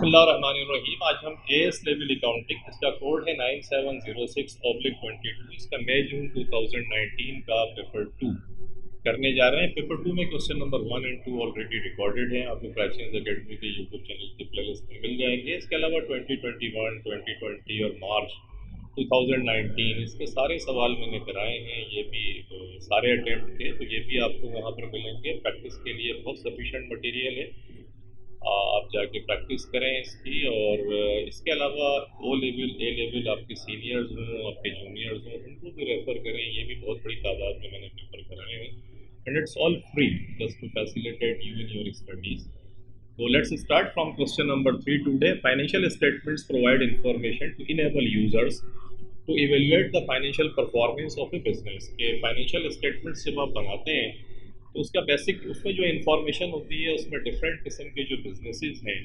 बिस्मिल्लाहिर्रहमानिर्रहीम। आज हम एएस लेवल अकाउंटिंग, इसका कोड है 9706/22, इसका मई जून 2019 का पेपर 2 करने जा रहे हैं। पेपर 2 में question number 1 and 2 already recorded हैं, आपको प्राचीन अकेडमी के यूट्यूब चैनल की प्लेलिस्ट में मिल जाएंगे। इसके अलावा 2021, 2020 और मार्च 2019 इसके सारे सवाल मैंने कराए हैं, ये भी सारे अटैम्प्ट थे, तो ये भी आपको वहाँ पर मिलेंगे। प्रैक्टिस के लिए बहुत सफिशेंट मटेरियल है, आप जाके प्रैक्टिस करें इसकी। और इसके अलावा ओ लेवल, ए लेवल, आपके सीनियर्स हों, आपके जूनियर्स हों, उनको भी रेफ़र करें। ये भी बहुत बड़ी तादाद में मैंने पेपर कराए हैं, and it's all free just to facilitate you in your studies. So let's start from question number 3 today. Financial statements provide information to enable users to evaluate the financial performance of a business. के financial statements जब आप बनाते हैं तो उसका basic, उसमें जो information होती है उसमें डिफरेंट किस्म के जो बिजनेसेस हैं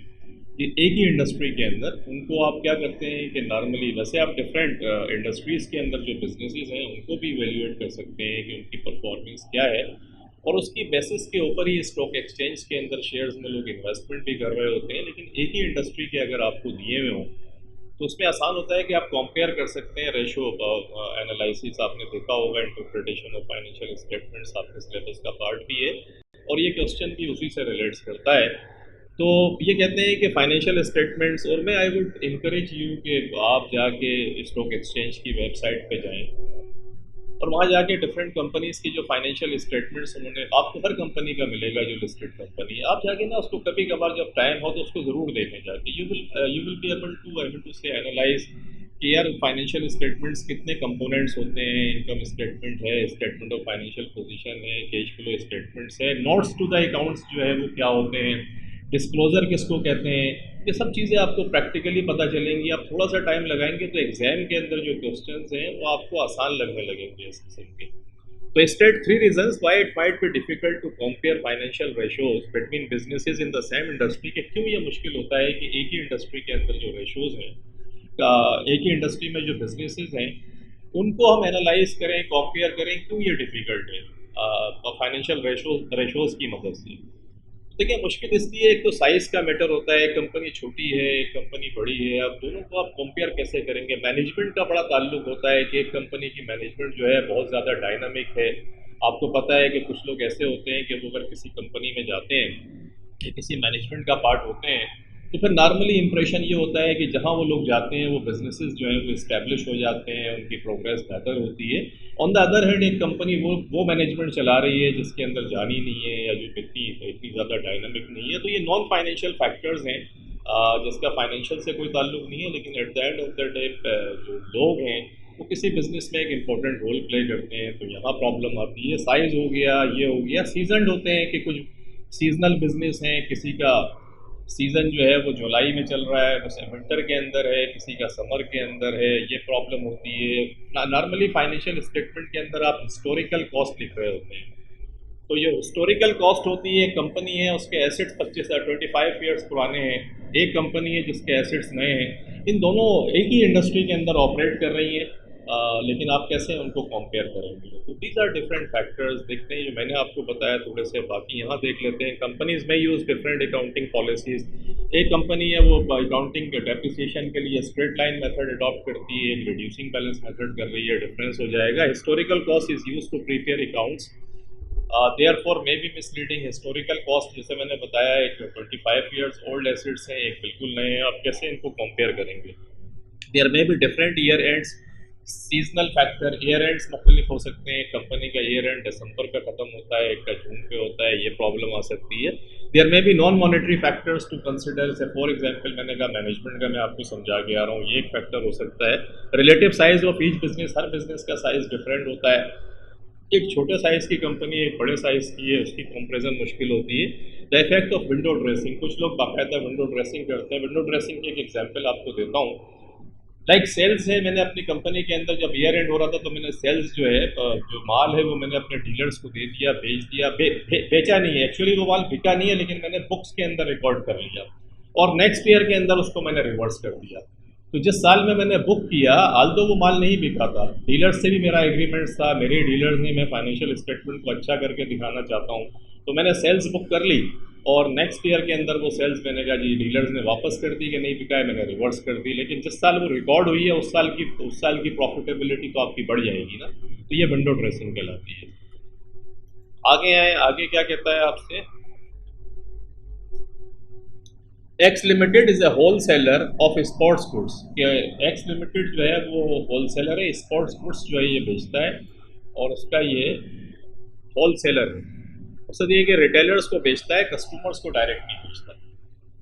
ये एक ही इंडस्ट्री के अंदर, उनको आप क्या करते हैं कि नॉर्मली वैसे आप डिफरेंट इंडस्ट्रीज़ के अंदर जो बिजनेसेस हैं उनको भी इवेल्यूएट कर सकते हैं कि उनकी परफॉर्मेंस क्या है, और उसकी बेसिस के ऊपर ही स्टॉक एक्सचेंज के अंदर शेयर्स में लोग इन्वेस्टमेंट भी कर रहे होते हैं। लेकिन एक ही इंडस्ट्री के अगर आपको दिए हुए हों तो उसमें आसान होता है कि आप कंपेयर कर सकते हैं। रेशो एनालिसिस आपने देखा होगा, इंटरप्रिटेशन ऑफ फाइनेंशियल स्टेटमेंट्स आपके सिलेबस का पार्ट भी है, और ये क्वेश्चन भी उसी से रिलेट्स करता है। तो ये कहते हैं कि फाइनेंशियल स्टेटमेंट्स, और मैं आई वुड इनकरेज यू कि आप जाके स्टॉक एक्सचेंज की वेबसाइट पे जाएं और वहाँ जाके डिफरेंट कंपनीज़ की जो फाइनेंशियल स्टेटमेंट्स उन्होंने, आपको हर कंपनी का मिलेगा जो लिस्टेड कंपनी है, आप जाके ना उसको कभी कभार जब टाइम हो तो उसको ज़रूर देखें जाके। You will be able to से एनालाइज कि यार फाइनेंशियल स्टेटमेंट्स कितने कंपोनेंट्स होते हैं। इनकम स्टेटमेंट है, स्टेटमेंट ऑफ फाइनेंशियल पोजीशन है, कैश फ्लो स्टेटमेंट्स है, नोट्स टू द अकाउंट्स जो है वो क्या होते हैं, डिस्क्लोजर किसको कहते हैं, ये सब चीज़ें आपको प्रैक्टिकली पता चलेंगी। आप थोड़ा सा टाइम लगाएंगे तो एग्जाम के अंदर जो क्वेश्चंस हैं वो आपको आसान लगने लगेंगे इस किस्म के। तो state 3 reasons why it might be difficult to compare financial ratios between businesses in the same industry. के क्यों ये मुश्किल होता है कि एक ही इंडस्ट्री के अंदर जो रेशोज हैं, एक ही इंडस्ट्री में जो बिजनेसेस हैं उनको हम एनालाइज करें, कंपेयर करें, क्यों ये डिफिकल्ट है फाइनेंशियल रेशोज की मदद से। देखिए मुश्किल इसलिए, एक तो साइज़ का मैटर होता है, एक कंपनी छोटी है, एक कंपनी बड़ी है, अब दोनों को आप कंपेयर कैसे करेंगे। मैनेजमेंट का बड़ा ताल्लुक होता है कि एक कंपनी की मैनेजमेंट जो है बहुत ज़्यादा डायनामिक है। आपको पता है कि कुछ लोग ऐसे होते हैं कि वो अगर किसी कंपनी में जाते हैं कि किसी मैनेजमेंट का पार्ट होते हैं तो फिर नॉर्मली इंप्रेशन ये होता है कि जहाँ वो लोग जाते हैं वो बिजनेसेस जो हैं वो इस्टेब्लिश हो जाते हैं, उनकी प्रोग्रेस बेहतर होती है। ऑन द अदर हैंड एक कंपनी वो मैनेजमेंट चला रही है जिसके अंदर जान ही नहीं है या जो इतनी ज़्यादा डायनामिक नहीं है, तो ये नॉन फाइनेंशियल फैक्टर्स हैं जिसका फाइनेंशियल से कोई ताल्लुक नहीं है। लेकिन at the end of the day जो लोग हैं वो किसी बिजनेस में एक इम्पोर्टेंट रोल प्ले करते हैं, तो यहाँ प्रॉब्लम आती है। साइज़ हो गया, ये हो गया, सीजनड होते हैं कि कुछ सीजनल बिजनेस हैं, किसी का सीज़न जो है वो जुलाई में चल रहा है, वैसे विंटर के अंदर है, किसी का समर के अंदर है, ये प्रॉब्लम होती है। नॉर्मली फाइनेंशियल स्टेटमेंट के अंदर आप हिस्टोरिकल कॉस्ट लिख रहे होते हैं, तो ये हिस्टोरिकल कॉस्ट होती है। कंपनी है उसके एसेट्स 25 ईयर्स पुराने हैं, एक कंपनी है जिसके एसेट्स नए हैं, इन दोनों एक ही इंडस्ट्री के अंदर ऑपरेट कर रही हैं, लेकिन आप कैसे उनको कंपेयर करेंगे। तो दीज आर डिफरेंट फैक्टर्स। देखते हैं जो मैंने आपको बताया थोड़े से, बाकी यहाँ देख लेते हैं। कंपनीज में यूज़ डिफरेंट अकाउंटिंग पॉलिसीज़। एक कंपनी है वो अकाउंटिंग डेप्रिसिएशन के लिए स्ट्रेट लाइन मेथड अडॉप्ट करती है, एक रिड्यूसिंग बैलेंस मेथड कर रही है, डिफरेंस हो जाएगा। Historical cost is use to prepare accounts, therefore may be misleading. Historical cost जैसे मैंने बताया, एक 25 ईयर्स ओल्ड एसेट्स हैं, एक बिल्कुल नए हैं, आप कैसे इनको कंपेयर करेंगे। There may be different year ends, seasonal factor, year ends मुख्तलिफ हो सकते हैं। कंपनी का ईयर एंड दिसंबर का ख़त्म होता है, एक का जून पे होता है, ये प्रॉब्लम आ सकती है। There may be non monetary factors to consider, से फॉर एग्जांपल मैंने कहा मैनेजमेंट का, मैं आपको समझा के आ रहा हूँ, ये एक फैक्टर हो सकता है। Relative size of each business, her business का साइज़ डिफरेंट होता है। एक छोटे साइज़ की कंपनी एक बड़े साइज़ की है, उसकी कंपेरिजन मुश्किल होती है। The effect of window dressing, कुछ लोग बाकायदा विंडो ड्रेसिंग करते हैं। विंडो ड्रेसिंग की एक एग्जांपल आपको देता हूँ। लाइक सेल्स है, मैंने अपनी कंपनी के अंदर जब ईयर एंड हो रहा था तो मैंने सेल्स जो है, जो माल है वो मैंने अपने डीलर्स को दे दिया, बेच दिया। बेचा नहीं है एक्चुअली, वो माल बिका नहीं है, लेकिन मैंने बुक्स के अंदर रिकॉर्ड कर लिया और नेक्स्ट ईयर के अंदर उसको मैंने रिवर्स कर दिया। तो जिस साल में मैंने बुक किया, आल्दो वो माल नहीं बिका था, डीलर्स से भी मेरा एग्रीमेंट था, मेरे डीलर्स ने, मैं फाइनेंशियल स्टेटमेंट को अच्छा करके दिखाना चाहता हूँ, तो मैंने सेल्स बुक कर ली। और नेक्स्ट ईयर के अंदर वो सेल्स मैंने कहा जी डीलर्स ने वापस कर दी कि नहीं बिका है, मैंने रिवर्स कर दी, लेकिन जिस साल वो रिकॉर्ड हुई है उस साल की प्रॉफिटेबिलिटी तो आपकी बढ़ जाएगी ना, तो ये विंडो ड्रेसिंग कहलाती है। आगे आए, आगे क्या कहता है आपसे, x limited is a wholesaler of sports goods. X limited जो है वो होलसेलर है, स्पोर्ट्स गुड्स जो है ये बेचता है और उसका ये होलसेलर है। मकसद ये कि रिटेलर्स को बेचता है, कस्टमर्स को डायरेक्ट नहीं बेचता।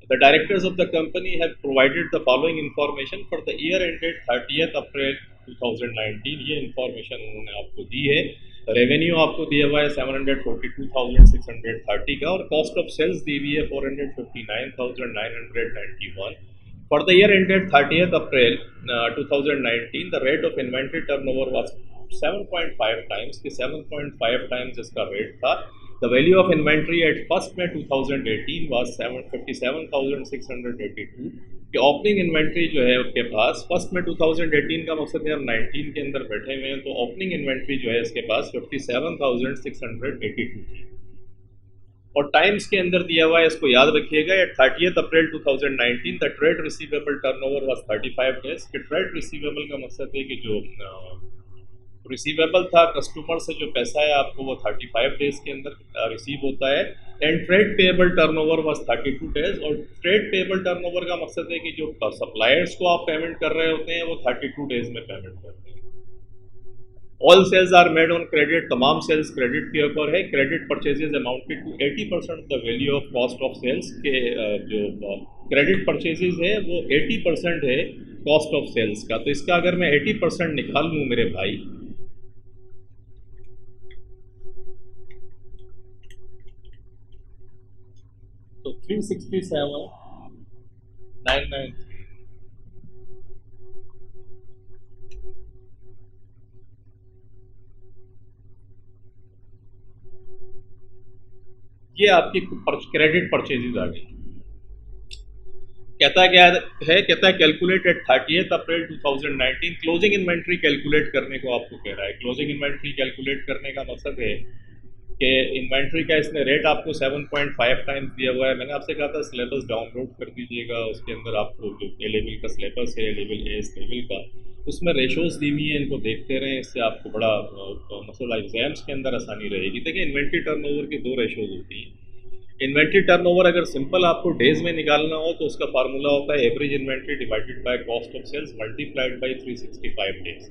The directors of the company have provided the following information for the year ended 30 अप्रैल 2019। ये इंफॉर्मेशन उन्होंने आपको दी है। रेवेन्यू आपको दिया हुआ है 742,630 का और कॉस्ट ऑफ सेल्स दी हुई है 459,991। For the year ended 30 April 2019 the rate of inventory turnover was 7.5 times कि 7.5 टाइम्स इसका रेट था। The value of inventory at 1 May 2018 was 57,682 कि ओपनिंग इन्वेंट्री जो है उसके पास 1 May 2018 का मकसद है हम 19 के अंदर बैठे हुए हैं, तो ओपनिंग इन्वेंट्री जो है इसके पास 57,682 थी। और टाइम्स के अंदर दिया हुआ है, इसको याद रखिएगा, eight 30 April 2019 the trade receivable turnover was 35 days कि ट्रेड रिसीवेबल का मकसद है कि जो रिसीवेबल था कस्टमर से जो पैसा है आपको वो 35 डेज के अंदर रिसीव होता है। And trade payable turnover was 32 days और ट्रेड पेएबल टर्नओवर का मकसद है कि जो सप्लायर्स को आप पेमेंट कर रहे होते हैं वो 32 डेज में पेमेंट करते हैं। All sales are made on credit, तमाम सेल्स क्रेडिट के ऊपर है। Credit purchases amounted to 80% the value of cost of sales के जो क्रेडिट परचेजेज है वो 80% है कॉस्ट ऑफ सेल्स का। तो इसका अगर मैं 80% निकाल लूँ मेरे भाई, तो 367,993। ये आपकी क्रेडिट परचेजेज आ गई। कहता क्या है, कहता है कैलकुलेट एट 30 अप्रैल 2019 क्लोजिंग इन्वेंट्री कैलकुलेट करने को आपको कह रहा है। क्लोजिंग इन्वेंट्री कैलकुलेट करने का मकसद है कि इन्वेंट्री का इसने रेट आपको 7.5 टाइम्स दिया हुआ है। मैंने आपसे कहा था सिलेबस डाउनलोड कर दीजिएगा, उसके अंदर आपको जो ए लेवल का सिलेबस है, लेवल ए इस लेवल का, उसमें रेशोज़ दी हुई हैं, इनको देखते रहें, इससे आपको बड़ा मसला एग्जाम्स के अंदर आसानी रहेगी। देखिए इन्वेंट्री टर्नओवर की दो रेशोज़ होती हैं। इन्वेंट्री टर्नओवर अगर सिंपल आपको डेज में निकालना हो तो उसका फार्मूला होता है average inventory divided by cost of sales multiplied by 365 days.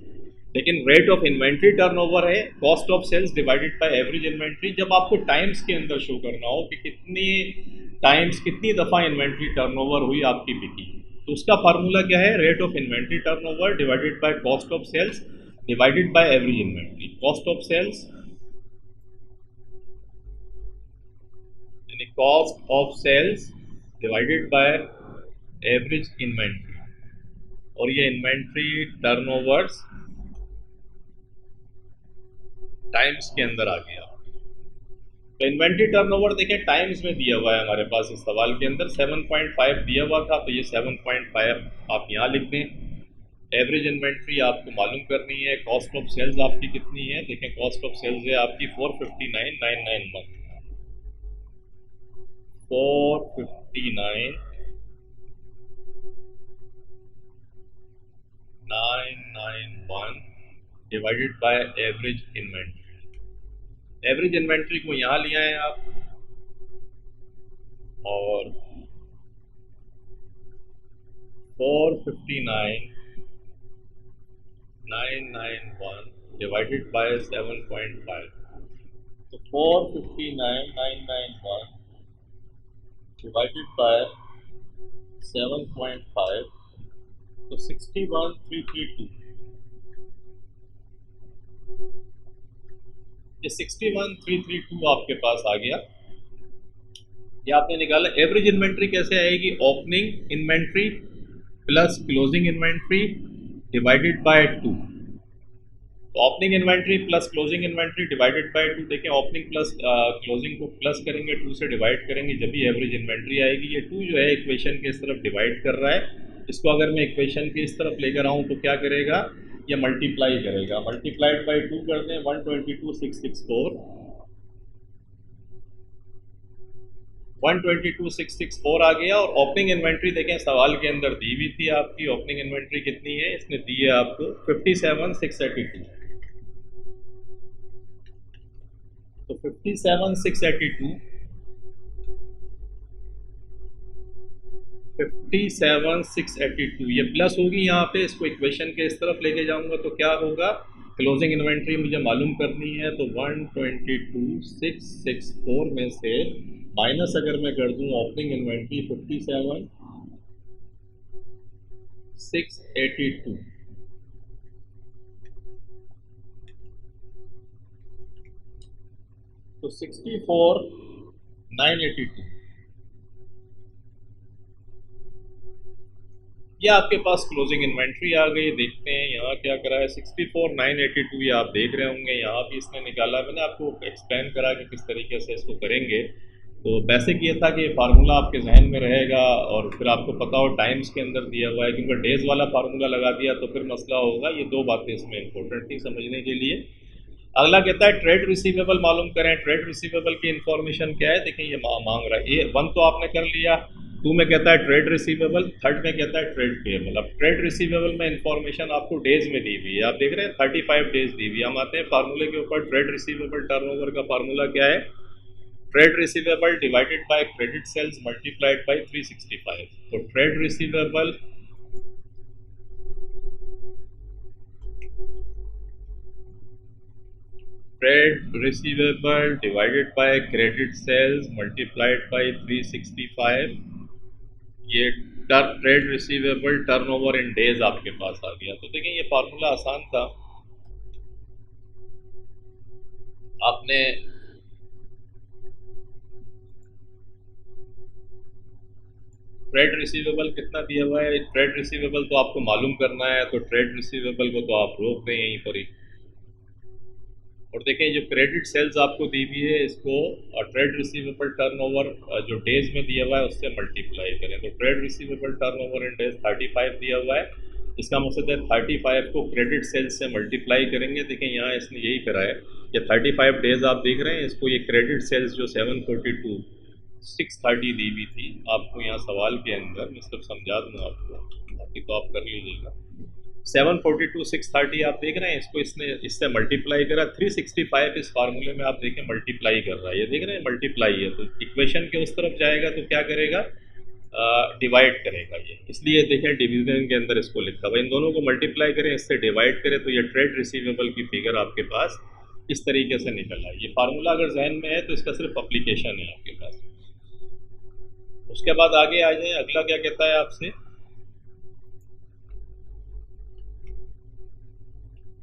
लेकिन रेट ऑफ इन्वेंट्री टर्नओवर है cost of sales divided by average inventory. जब आपको टाइम्स के अंदर शो करना हो कि कितनी टाइम्स, कितनी दफ़ा इन्वेंट्री टर्नओवर हुई आपकी बिकी, तो उसका फार्मूला क्या है, rate of inventory turnover divided by cost of sales divided by average inventory. Cost of sales यानी cost of sales divided by average inventory, और ये इन्वेंट्री टर्नओवर्स टाइम्स के अंदर आ गया। तो इन्वेंट्री टर्नओवर देखें टाइम्स में दिया हुआ है हमारे पास इस सवाल के अंदर 7.5 दिया हुआ था, तो ये 7.5 आप यहाँ लिख दें। एवरेज इन्वेंट्री आपको मालूम करनी है, कॉस्ट ऑफ सेल्स आपकी कितनी है, देखें कॉस्ट ऑफ सेल्स है आपकी 459,991 459,991 divided by average inventory. Average inventory को यहाँ लिया है आप और 459,991 डिवाइडेड बाय 7.5, तो 459,991 डिवाइडेड बाय 7.5 तो 61,332। ये 61,332 आपके पास आ गया। ये आपने निकाला। एवरेज इन्वेंट्री कैसे आएगी, opening inventory plus closing inventory divided by 2। तो opening inventory plus closing inventory divided by 2। देखें ओपनिंग प्लस क्लोजिंग को प्लस करेंगे, 2 से डिवाइड करेंगे, जब भी एवरेज इन्वेंट्री आएगी। ये 2 जो है इक्वेशन के इस तरफ डिवाइड कर रहा है, इसको अगर मैं इक्वेशन के इस तरफ लेकर आऊँ तो क्या करेगा, ये मल्टीप्लाई करेगा। मल्टीप्लाइड बाय 2 कर दें 122,664 122,664 आ गया। और ओपनिंग इन्वेंट्री देखें सवाल के अंदर दी हुई थी आपकी, ओपनिंग इन्वेंट्री कितनी है, इसने दी है आपको 57,682। तो 57,682 57,682 ये प्लस होगी यहाँ पे, इसको इक्वेशन के इस तरफ लेके जाऊंगा तो क्या होगा, क्लोजिंग इन्वेंट्री मुझे मालूम करनी है, तो 122,664 में से माइनस अगर मैं कर दूं ओपनिंग इन्वेंट्री 57,682, तो 64,982 ये आपके पास क्लोजिंग इन्वेंट्री आ गई। देखते हैं यहाँ क्या करा है, 64,982 ये आप देख रहे होंगे, यहाँ भी इसने निकाला। मैंने आपको एक्सप्लेन करा कि किस तरीके से इसको करेंगे। तो बेसिक ये था कि ये फार्मूला आपके जहन में रहेगा और फिर आपको पता हो टाइम्स के अंदर दिया हुआ है, क्योंकि डेज वाला फार्मूला लगा दिया तो फिर मसला होगा। ये दो बातें इसमें इंपॉर्टेंट थी समझने के लिए। अगला कहता है ट्रेड रिसीवेबल मालूम करें। ट्रेड रिसीवेबल की इंफॉर्मेशन क्या है, देखिए ये मांग रहा है। ये 1 तो आपने कर लिया, 2 में कहता है ट्रेड रिसीवेबल, 3rd में कहता है ट्रेड पेएबल। अब ट्रेड रिसीवेबल में इंफॉर्मेशन आपको डेज में दी हुई है, आप देख रहे हैं 35 डेज दी हुई है। हम आते हैं फार्मूले के ऊपर। ट्रेड रिसीवेबल टर्नओवर का फार्मूला क्या है, trade receivable divided by credit sales multiplied by 365। तो trade receivable divided by credit sales multiplied by 365। ये trade receivable turnover in days आपके पास आ गया। तो देखिए ये फार्मूला आसान था, आपने ट्रेड रिसीवेबल कितना दिया हुआ है, ट्रेड रिसीवेबल तो आपको मालूम करना है, तो ट्रेड रिसीवेबल को तो आप रोक दें यहीं पर ही। और देखें जो क्रेडिट सेल्स आपको दी हुई है, इसको ट्रेड रिसीवेबल टर्नओवर जो डेज में दिया हुआ है उससे मल्टीप्लाई करें। तो trade receivable turnover in days 35 दिया हुआ है, इसका मकसद है 35 को क्रेडिट सेल्स से मल्टीप्लाई करेंगे। देखें यहाँ इसने यही करा है, ये 35 डेज आप देख रहे हैं, इसको ये क्रेडिट सेल्स जो 742,630 दी हुई थी आपको यहाँ सवाल के अंदर, मैं सिर्फ समझा दूँ आपको, बाकी तो आप कर लीजिएगा। 742,630 आप देख रहे हैं, इसको इसने इससे मल्टीप्लाई करा। 365 इस फार्मूले में आप देखें मल्टीप्लाई कर रहा है, ये देख रहे हैं मल्टीप्लाई है, तो इक्वेशन के उस तरफ जाएगा तो क्या करेगा, डिवाइड करेगा ये, इसलिए देखें डिवीजन के अंदर इसको लिखा हुआ। इन दोनों को मल्टीप्लाई करें, इससे डिवाइड करें, तो ये ट्रेड रिसीवेबल की फिगर आपके पास इस तरीके से निकल आई। ये फार्मूला अगर जहन में है तो इसका सिर्फ अप्लीकेशन है आपके पास। उसके बाद आगे आ जाए, अगला क्या कहता है आपसे,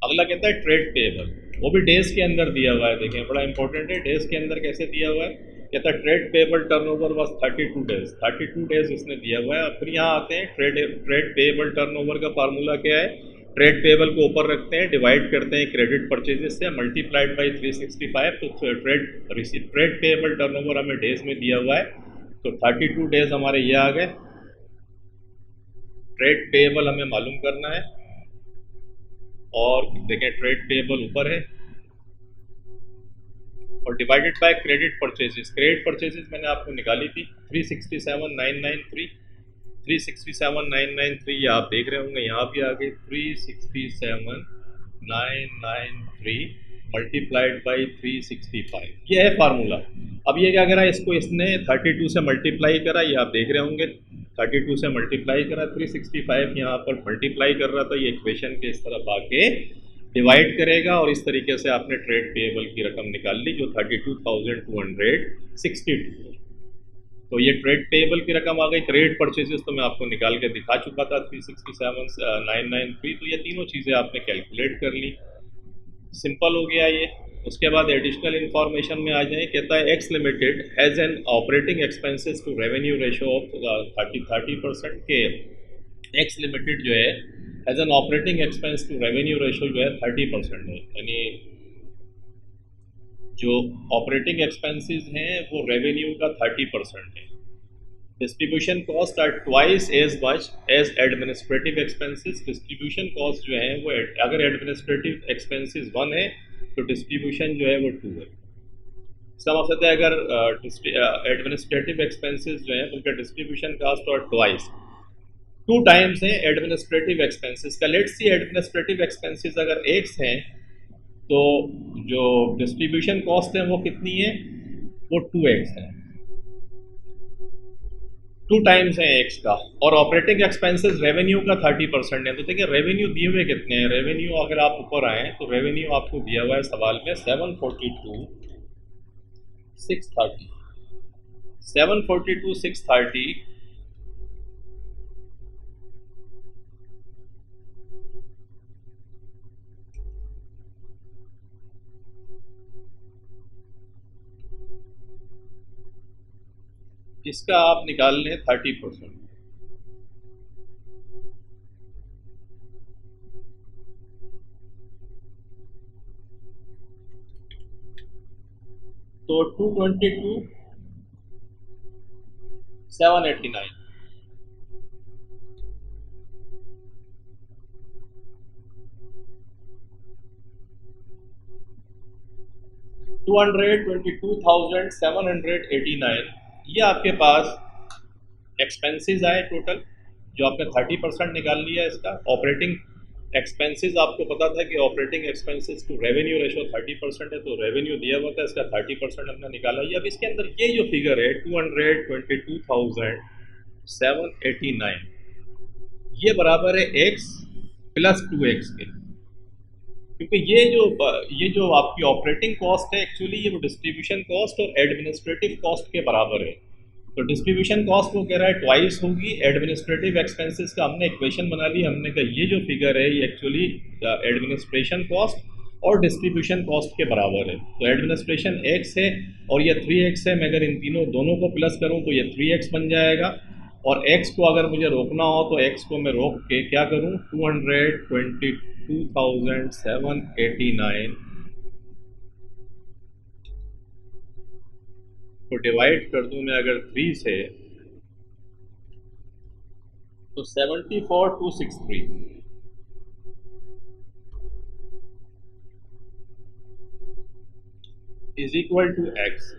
अगला कहता है ट्रेड पेएबल, वो भी डेज के अंदर दिया हुआ है। देखें बड़ा इंपॉर्टेंट है, डेज के अंदर कैसे दिया हुआ है, कहता है trade payable turnover was 32 days, 32 days इसने दिया हुआ है। अब फिर यहाँ आते हैं, ट्रेड पेएबल टर्नओवर का फार्मूला क्या है, ट्रेड पेएबल को ऊपर रखते हैं, डिवाइड करते हैं क्रेडिट परचेजेस से, मल्टीप्लाइड बाई 365। तो ट्रेड पेएबल टर्नओवर हमें डेज में दिया हुआ है, तो 32 डेज हमारे ये आ गए। ट्रेड पेएबल हमें मालूम करना है, और देखें ट्रेड पेएबल ऊपर है, और divided by credit purchases. Credit purchases मैंने आपको निकाली थी 367,993, 367,993 ये आप देख रहे होंगे, यहाँ भी आ गई 367,993 मल्टीप्लाइड बाई 365, ये है फार्मूला। अब ये क्या करा, इसको इसने 32 से मल्टीप्लाई करा, ये आप देख रहे होंगे 32 से मल्टीप्लाई करा, 365 यहाँ पर मल्टीप्लाई कर रहा था, ये इक्वेशन के इस तरफ आके डिवाइड करेगा, और इस तरीके से आपने ट्रेड पेएबल की रकम निकाल ली जो 32,262। तो ये ट्रेड पेएबल की रकम आ गई। क्रेडिट परचेजेस तो मैं आपको निकाल के दिखा चुका था 367,993, तो ये तीनों चीज़ें आपने कैलकुलेट कर ली, सिंपल हो गया ये। उसके बाद एडिशनल इन्फॉर्मेशन में आ जाए, कहता है X limited has an operating expenses to revenue ratio of 30% के एक्स लिमिटेड जो है as an operating expense to revenue ratio जो है 30% है, यानी जो ऑपरेटिंग एक्सपेंसेस हैं वो रेवेन्यू का 30% है। Distribution cost are twice as much as administrative expenses. Distribution cost जो है वो, अगर एडमिनिस्ट्रेटिव एक्सपेंसेस 1 है तो डिस्ट्रीब्यूशन जो है वो 2 है। इसका मकसद है अगर एडमिनिस्ट्रेटिव एक्सपेंसेस जो हैं उनका डिस्ट्रीब्यूशन कास्ट और ट्वाइस 2 टाइम्स हैं एडमिनिस्ट्रेटिव एक्सपेंसेस का। लेट्स सी एडमिनिस्ट्रेटिव एक्सपेंसेस अगर एक्स हैं तो जो डिस्ट्रीब्यूशन कॉस्ट है वो कितनी है, वो 2x है, 2 टाइम्स है एक्स का। और ऑपरेटिंग एक्सपेंसेस रेवेन्यू का 30% है। तो देखिए रेवेन्यू दिए हुए कितने हैं, रेवेन्यू अगर आप ऊपर आए तो रेवेन्यू आपको दिया हुआ है सवाल में 742,630, 742,630 इसका आप निकाल लें 30%। तो 222,789, 222,789 ये आपके पास एक्सपेंसेस आए टोटल, जो आपने 30% निकाल लिया इसका। ऑपरेटिंग एक्सपेंसेस आपको पता था कि operating expenses to revenue ratio 30% है, तो रेवेन्यू दिया हुआ था, इसका 30% हमने निकाला। ये अब इसके अंदर ये जो फिगर है 222,789 ये बराबर है x प्लस 2x के, क्योंकि ये जो आपकी ऑपरेटिंग कॉस्ट है एक्चुअली ये वो डिस्ट्रीब्यूशन कॉस्ट और एडमिनिस्ट्रेटिव कॉस्ट के बराबर है। तो डिस्ट्रीब्यूशन कॉस्ट वो कह रहा है ट्वाइस होगी, एडमिनिस्ट्रेटिव एक्सपेंसेस का हमने इक्वेशन बना ली, हमने कहा ये जो फिगर है ये एक्चुअली एडमिनिस्ट्रेशन कॉस्ट और डिस्ट्रीब्यूशन कॉस्ट के बराबर है। तो एडमिनिस्ट्रेशन x है और ये 3x है, मैं अगर इन दोनों को प्लस करूँ तो ये 3x बन जाएगा। और x को अगर मुझे रोकना हो तो x को मैं रोक के क्या करूँ, 222,789 को डिवाइड कर दूं मैं अगर 3 से तो 74,263 is equal to x।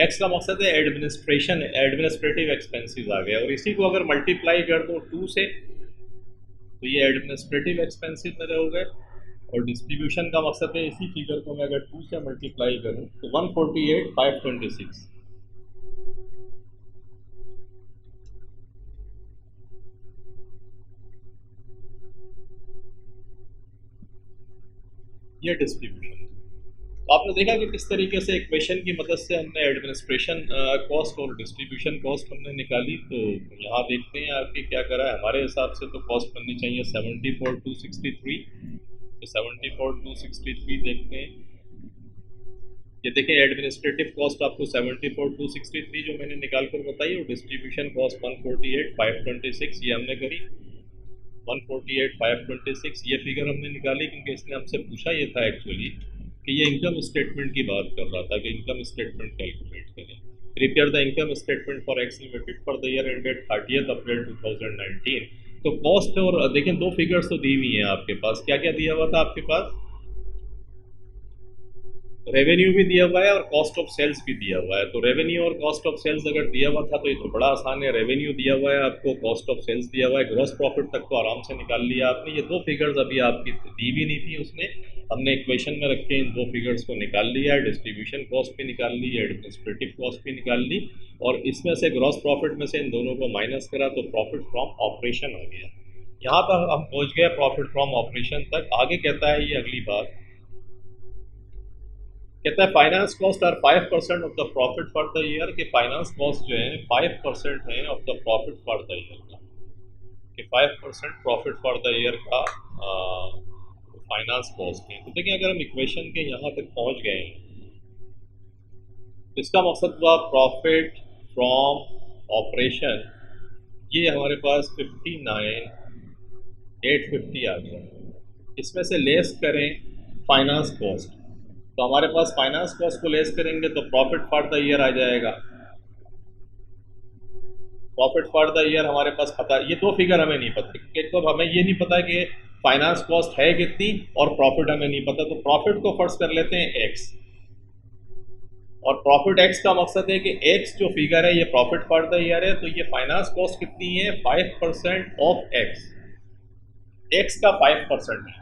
x का मकसद है एडमिनिस्ट्रेटिव एक्सपेंसेस आ गया, और इसी को अगर मल्टीप्लाई कर दूं 2 से तो ये एडमिनिस्ट्रेटिव एक्सपेंसेस मेरे हो गए, और डिस्ट्रीब्यूशन का मकसद है इसी फिगर को मैं अगर 2 से मल्टीप्लाई करूं तो 148,526 ये डिस्ट्रीब्यूशन। तो आपने देखा कि किस तरीके से इक्वेशन की मदद से हमने एडमिनिस्ट्रेशन कॉस्ट और डिस्ट्रीब्यूशन कॉस्ट हमने निकाली। तो यहाँ देखते हैं आपके क्या करा है, हमारे हिसाब से तो कॉस्ट बननी चाहिए 74,263, तो 74,263 देखते हैं। ये देखें एडमिनिस्ट्रेटिव कॉस्ट आपको 74,263 जो मैंने निकाल कर बताई, और डिस्ट्रीब्यूशन कॉस्ट 148,526 ये हमने करी। 148,526 ये फिगर हमने निकाली क्योंकि इसने हमसे पूछा ये था एक्चुअली कि ये इनकम स्टेटमेंट की बात कर रहा था कि इनकम स्टेटमेंट कैलकुलेट करें। Prepare the income statement for x limited for the year ended 30 अप्रैल 2019। तो कॉस्ट और देखें दो फिगर्स तो दी हुई हैं आपके पास, क्या क्या दिया हुआ था आपके पास, रेवेन्यू भी दिया हुआ है और कॉस्ट ऑफ सेल्स भी दिया हुआ है। तो रेवेन्यू और कॉस्ट ऑफ सेल्स अगर दिया हुआ था तो ये तो बड़ा आसान है, रेवेन्यू दिया हुआ है आपको, कॉस्ट ऑफ सेल्स दिया हुआ है, ग्रॉस प्रॉफिट तक तो आराम से निकाल लिया आपने। ये दो फिगर्स अभी आपकी दी भी नहीं थी उसने, हमने इक्वेशन में रख के इन दो फिगर्स को निकाल लिया है। डिस्ट्रीब्यूशन कॉस्ट भी निकाल ली, एडमिनिस्ट्रेटिव कॉस्ट भी निकाल ली, और इसमें से ग्रॉस प्रॉफिट में से इन दोनों को माइनस करा तो प्रॉफिट फ्रॉम ऑपरेशन आ गया। यहाँ तक हम पहुँच गए प्रॉफिट फ्रॉम ऑपरेशन तक। आगे कहता है ये अगली बात, कहता है finance cost are 5% of the profit for the year, कि फाइनेंस कॉस्ट जो है 5% है of the profit for the year का, कि 5% प्रॉफिट फॉर द ईयर का फाइनेंस कॉस्ट है। तो देखिए अगर हम इक्वेशन के यहाँ तक पहुँच गए हैं, इसका मकसद हुआ प्रॉफिट फ्रॉम ऑपरेशन, ये हमारे पास 59,850 आ गया। इसमें से लेस करें फाइनेंस कॉस्ट, तो हमारे पास फाइनेंस कॉस्ट को लेस करेंगे तो प्रॉफिट फॉर द ईयर आ जाएगा। प्रॉफिट फॉर द ईयर हमारे पास पता, ये दो फिगर हमें नहीं पता, एक तो हमें ये नहीं पता कि फाइनेंस कॉस्ट है कितनी और प्रॉफिट हमें नहीं पता। तो प्रॉफिट को फर्स्ट कर लेते हैं एक्स, और प्रॉफिट एक्स का मकसद है कि एक्स जो फिगर है ये प्रॉफिट फॉर द ईयर है, तो ये फाइनेंस कॉस्ट कितनी है 5% ऑफ एक्स, एक्स का 5% है।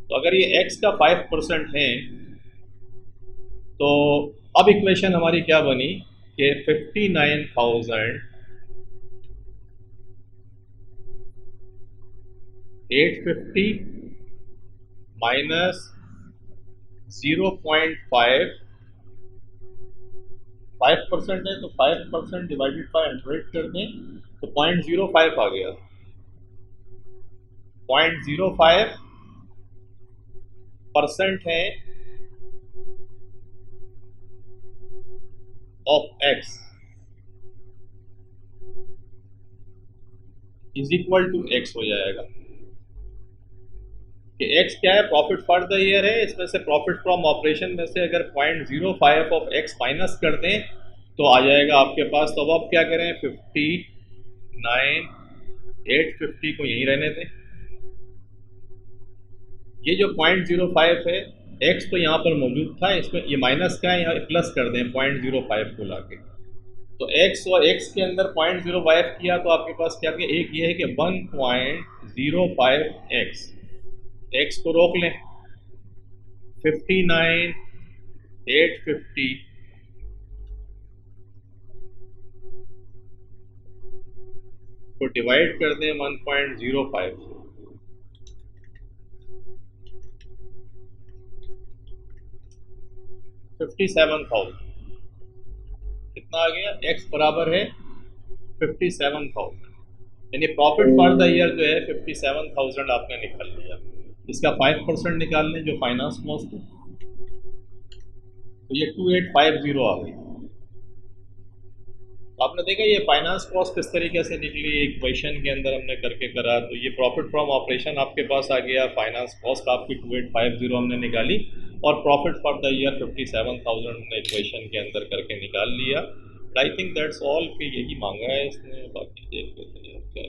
तो अगर ये एक्स का 5% है तो अब इक्वेशन हमारी क्या बनी कि 59,850 माइनस 0.5, 5% है तो 5% डिवाइडेड बाई 100 कर दें तो 0.05 आ गया। 0.05% है of X is equal to X हो जाएगा कि एक्स क्या है, प्रॉफिट फॉर द ईयर है, इसमें से प्रॉफिट फ्रॉम ऑपरेशन में से अगर 0.05 ऑफ एक्स माइनस कर दें तो आ जाएगा आपके पास। तो अब आप क्या करें, 59,850 को यहीं रहने दें। ये जो 0.05 है एक्स तो यहाँ पर मौजूद था, इसमें ये माइनस का है, यहाँ प्लस कर दें 0.05 को लाके। तो एक्स और एक्स के अंदर 0.05 किया तो आपके पास क्या है, एक ये है कि 1.05 एक्स, एक्स को रोक लें, 59,850 को डिवाइड कर दें 1.05 से, कितना आ गया, x बराबर है 57,000, यानी प्रॉफिट फॉर द ईयर जो है 57,000 आपने निकाल लिया। इसका 5% निकाल लें जो फाइनेंस कॉस्ट है, तो ये 2850 आ गई। आपने देखा ये फाइनेंस कॉस्ट किस तरीके से निकली, एक क्वेश्चन के अंदर हमने करके करा। तो ये प्रॉफिट फ्रॉम ऑपरेशन आपके पास आ गया, फाइनेंस कॉस्ट आपकी 2850 हमने निकाली, और प्रॉफिट फॉर द ईयर 57,000 हमने इक्वेशन के अंदर करके निकाल लिया। आई थिंक दैट्स ऑल, कि यही मांगा है इसने, बाकी देख लेते हैं क्या है।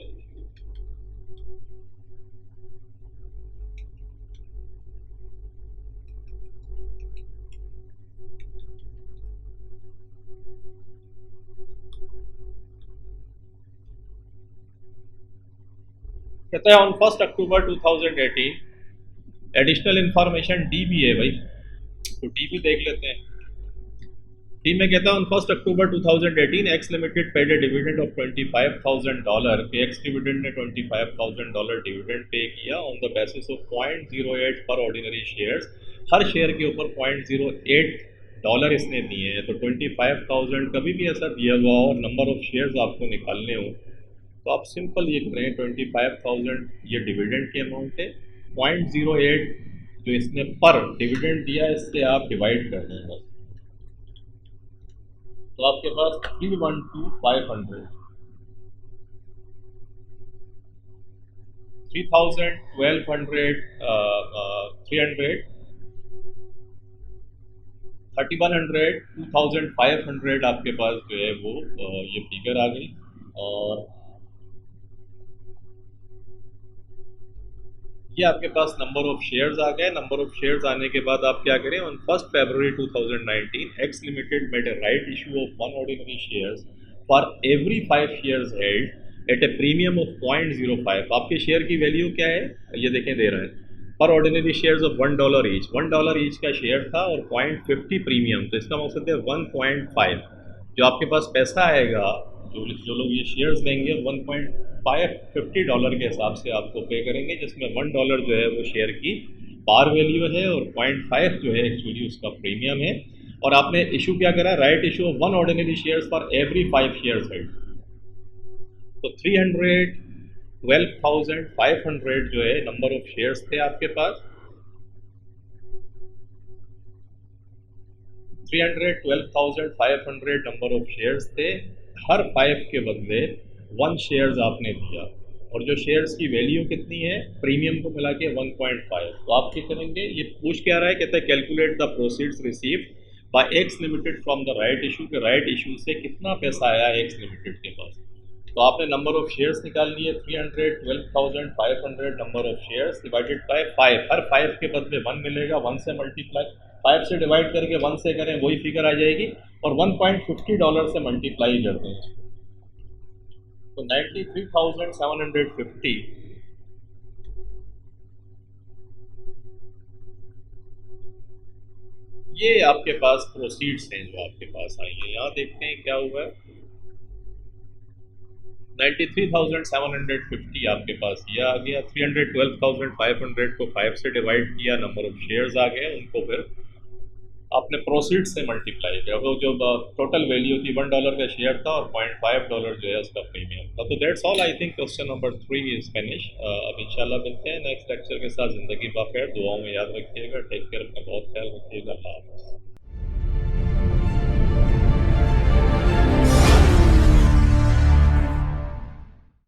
कहता है on 1 October 2018 additional information D भी है भाई, तो डी भी देख लेते हैं। डी में कहता है on 1 October 2018 x limited paid A dividend of $25,000 कि एक्स डिविडेंड ने $25,000 डिविडेंड पे किया ऑन द बेसिस ऑफ 0.08 पर ऑर्डिनरी शेयर्स। हर शेयर के ऊपर $0.08 इसने दिए हैं। तो 25,000 कभी भी ऐसा दिया हुआ हो, नंबर ऑफ शेयर्स आपको निकालने हो, तो आप सिंपल ये करें, 25,000 ये डिविडेंड की अमाउंट है, 0.08 जो इसने पर डिविडेंड दिया इससे आप डिवाइड कर दें बस। तो आपके पास 312,500, 3,000, 1,200, 300, 3,100, 2,500 आपके पास जो है वो ये फिगर आ गई। और ये आपके पास नंबर ऑफ शेयर्स आ गए। नंबर ऑफ शेयर्स आने के बाद आप क्या करें, on 1 February 2019 x limited made a right issue of 1 ordinary shares for every 5 shares held at A premium of 0.05। आपके शेयर की वैल्यू क्या है, ये देखें दे रहा है, पर ordinary shares of $1 each, $1 each का शेयर था और 0.50 प्रीमियम, तो इसका मकसद है 1.5 जो आपके पास पैसा आएगा, जो लोग ये शेयर्स लेंगे $1.50 के हिसाब से आपको पे करेंगे, जिसमें $1 जो है वो शेयर की पार वैल्यू है और 0.5 जो है एक्चुअली उसका प्रीमियम है। और आपने इशू क्या करा, right issue of 1 ordinary shares for every 5 shares held. तो 312,500 जो है नंबर ऑफ शेयर्स थे आपके पास, 312,500 नंबर ऑफ शेयर्स थे। हर 5 के बदले 1 शेयर्स आपने दिया, और जो शेयर्स की वैल्यू कितनी है प्रीमियम को मिला के 1.5। तो आप क्या करेंगे, ये पूछ क्या रहा है, कहता है calculate the proceeds received by x limited from the right issue, के राइट इशू से कितना पैसा आया एक्स लिमिटेड के पास। तो आपने नंबर ऑफ शेयर्स निकाल लिए, 312,500 number of shares divided by 5, हर 5 के बदले 1 मिलेगा, 1 से मल्टीप्लाई, 5 से डिवाइड करके 1 से करें वही फिगर आ जाएगी, और $1.50 से मल्टीप्लाई कर दें। तो 93,750 ये आपके पास प्रोसीड्स हैं जो आपके पास आई हैं। यहाँ देखते हैं क्या हुआ है। 93,750 आपके पास ये आ गया। 312,500 को 5 से डिवाइड किया, नंबर ऑफ शेयर्स आ गए, उनको फिर आपने प्रोसीड से मल्टीप्लाई किया। वो जो टोटल वैल्यू थी $1 का शेयर था, और $0.5 जो है उसका प्रीमियम था। तो that's all. I think question number 3 is finish. अब इंशाल्लाह मिलते हैं नेक्स्ट लेक्चर के साथ। ज़िंदगी बाखैर, दुआओं में याद रखिएगा। टेक केयर, अपना बहुत ख्याल रखिएगा। अल्लाह हाफ़िज़।